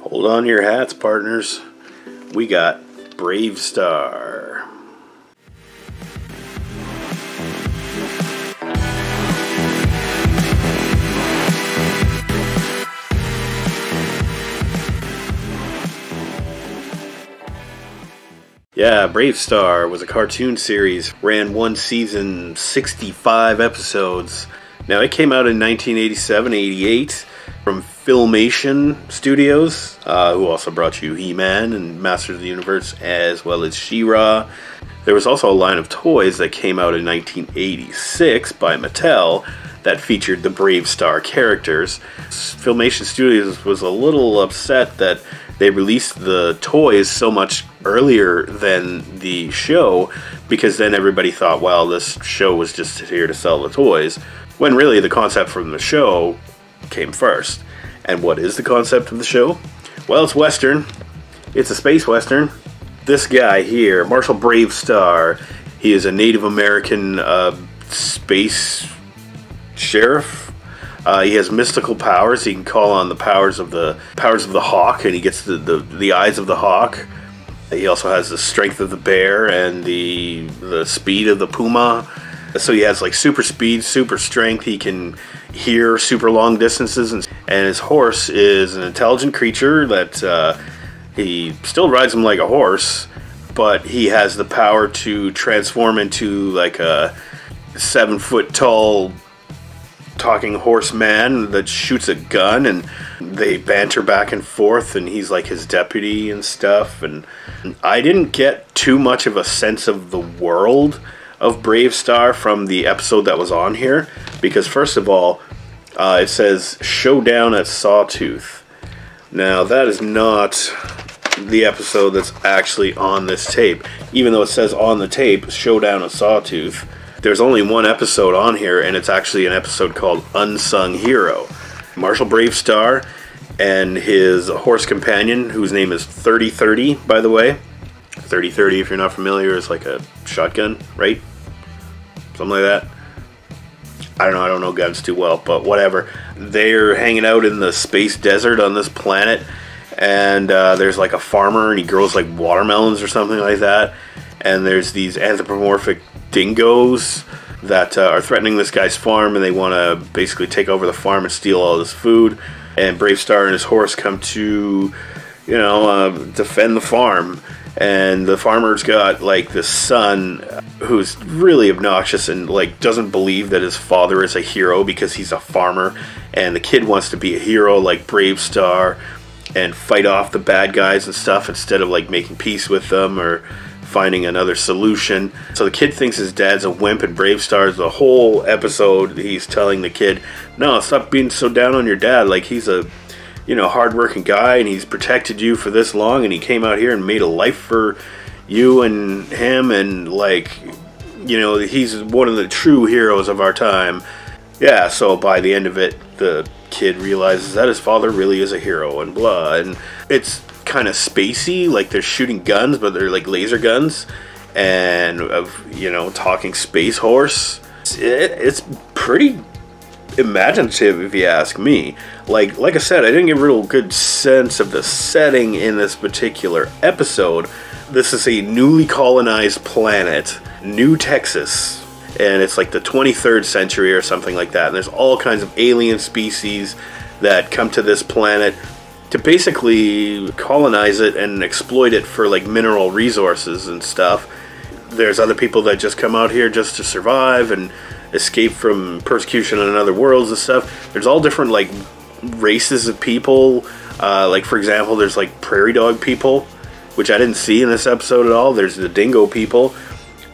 Hold on to your hats, partners. We got Bravestarr. Yeah, Bravestarr was a cartoon series, ran one season, 65 episodes. Now, it came out in 1987-88 from Filmation Studios, who also brought you He-Man and Masters of the Universe, as well as She-Ra. There was also a line of toys that came out in 1986 by Mattel that featured the Bravestarr characters. Filmation Studios was a little upset that they released the toys so much earlier than the show, because then everybody thought, well, this show was just here to sell the toys, when really the concept from the show came first. And what is the concept of the show? Well, it's Western. It's a space Western. This guy here, Marshal Bravestarr, he is a Native American space sheriff. He has mystical powers. He can call on the powers of the hawk, and he gets the eyes of the hawk. He also has the strength of the bear and the speed of the puma. So he has like super speed, super strength. He can hear super long distances, and his horse is an intelligent creature that he still rides him like a horse, but he has the power to transform into like a 7-foot tall talking horseman that shoots a gun, and they banter back and forth, and he's like his deputy and stuff. And I didn't get too much of a sense of the world of Bravestarr from the episode that was on here, because first of all, it says Showdown at Sawtooth. Now that is not the episode that's actually on this tape, even though it says on the tape Showdown at Sawtooth. There's only one episode on here, and it's actually an episode called Unsung Hero. Marshal Bravestarr and his horse companion, whose name is 3030, by the way. 3030, if you're not familiar, is like a shotgun, right? Something like that. I don't know guns too well, but whatever. They're hanging out in the space desert on this planet, and there's like a farmer, and he grows like watermelons or something like that. And there's these anthropomorphic dingoes that are threatening this guy's farm, and they want to basically take over the farm and steal all his food. And Bravestarr and his horse come to, defend the farm. And the farmer's got like this son who's really obnoxious and like doesn't believe that his father is a hero because he's a farmer. And the kid wants to be a hero like Bravestarr and fight off the bad guys and stuff, instead of like making peace with them or finding another solution. So the kid thinks his dad's a wimp, and Bravestarr's the whole episode he's telling the kid, no, stop being so down on your dad. Like, he's a hardworking guy, and he's protected you for this long, and he came out here and made a life for you and him, and like, he's one of the true heroes of our time. Yeah, so by the end of it, the kid realizes that his father really is a hero, and blah. And it's kind of spacey, like they're shooting guns, but they're like laser guns, and talking space horse. It's pretty imaginative, if you ask me. Like I said, I didn't get a real good sense of the setting in this particular episode. This is a newly colonized planet, New Texas, and it's like the 23rd century or something like that. And there's all kinds of alien species that come to this planet to basically colonize it and exploit it for like mineral resources and stuff. There's other people that just come out here just to survive and escape from persecution on other worlds and stuff. There's all different like races of people. Like, for example, there's like prairie dog people, which I didn't see in this episode at all. There's the dingo people.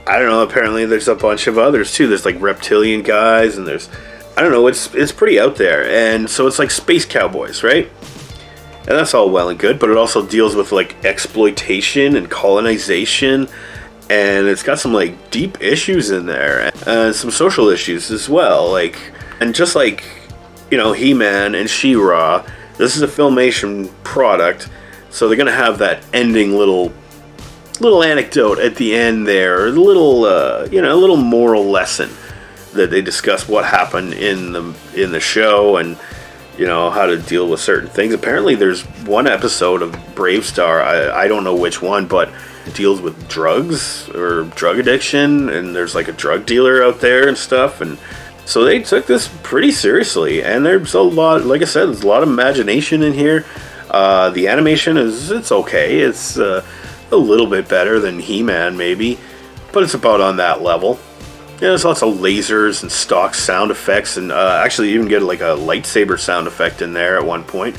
I don't know, apparently there's a bunch of others too. There's like reptilian guys, and there's, I don't know, it's pretty out there. And so it's like space cowboys, right? And that's all well and good, but it also deals with like exploitation and colonization, and it's got some like deep issues in there, and some social issues as well. Like, and just like, He-Man and She-Ra, this is a Filmation product, so they're gonna have that ending little anecdote at the end there, a little moral lesson that they discuss what happened in the show, and you know, how to deal with certain things. Apparently there's one episode of Bravestarr, I don't know which one, but it deals with drugs or drug addiction, and there's like a drug dealer out there and stuff, and so they took this pretty seriously, and there's a lot, like I said, there's a lot of imagination in here. The animation it's okay. It's a little bit better than He-Man maybe, but it's about on that level. Yeah, there's lots of lasers and stock sound effects, and actually you even get like a lightsaber sound effect in there at one point.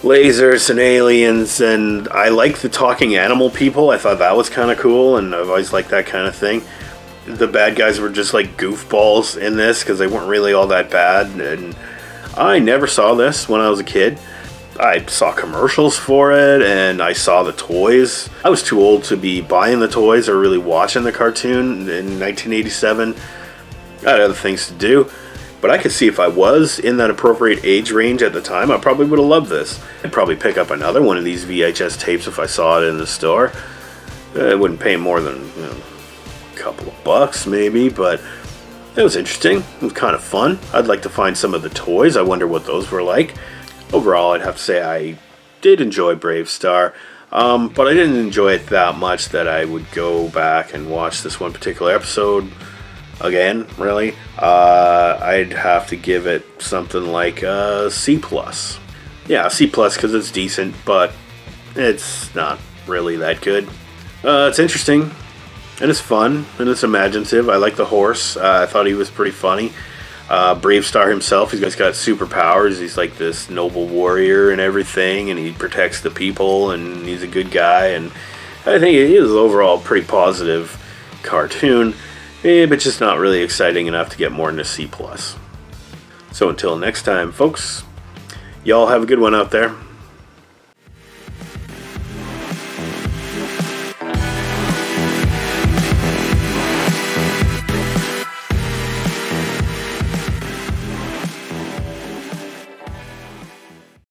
Lasers and aliens, and I like the talking animal people. I thought that was kind of cool, and I've always liked that kind of thing. The bad guys were just like goofballs in this because they weren't really all that bad, and I never saw this when I was a kid. I saw commercials for it, and I saw the toys. I was too old to be buying the toys or really watching the cartoon in 1987. I had other things to do, but I could see if I was in that appropriate age range at the time, I probably would have loved this. I'd probably pick up another one of these VHS tapes if I saw it in the store. I wouldn't pay more than, you know, a couple of bucks maybe, but it was interesting. It was kind of fun. I'd like to find some of the toys. I wonder what those were like. Overall, I'd have to say I did enjoy Bravestarr, but I didn't enjoy it that much that I would go back and watch this one particular episode again, really. I'd have to give it something like a C+. Yeah, C+ because it's decent, but it's not really that good. It's interesting, and it's fun, and it's imaginative. I like the horse. I thought he was pretty funny. Bravestarr himself, he's got superpowers. He's like this noble warrior and everything, and he protects the people, and he's a good guy, and I think it is overall a pretty positive cartoon, but just not really exciting enough to get more than a C+. So until next time, folks, y'all have a good one out there.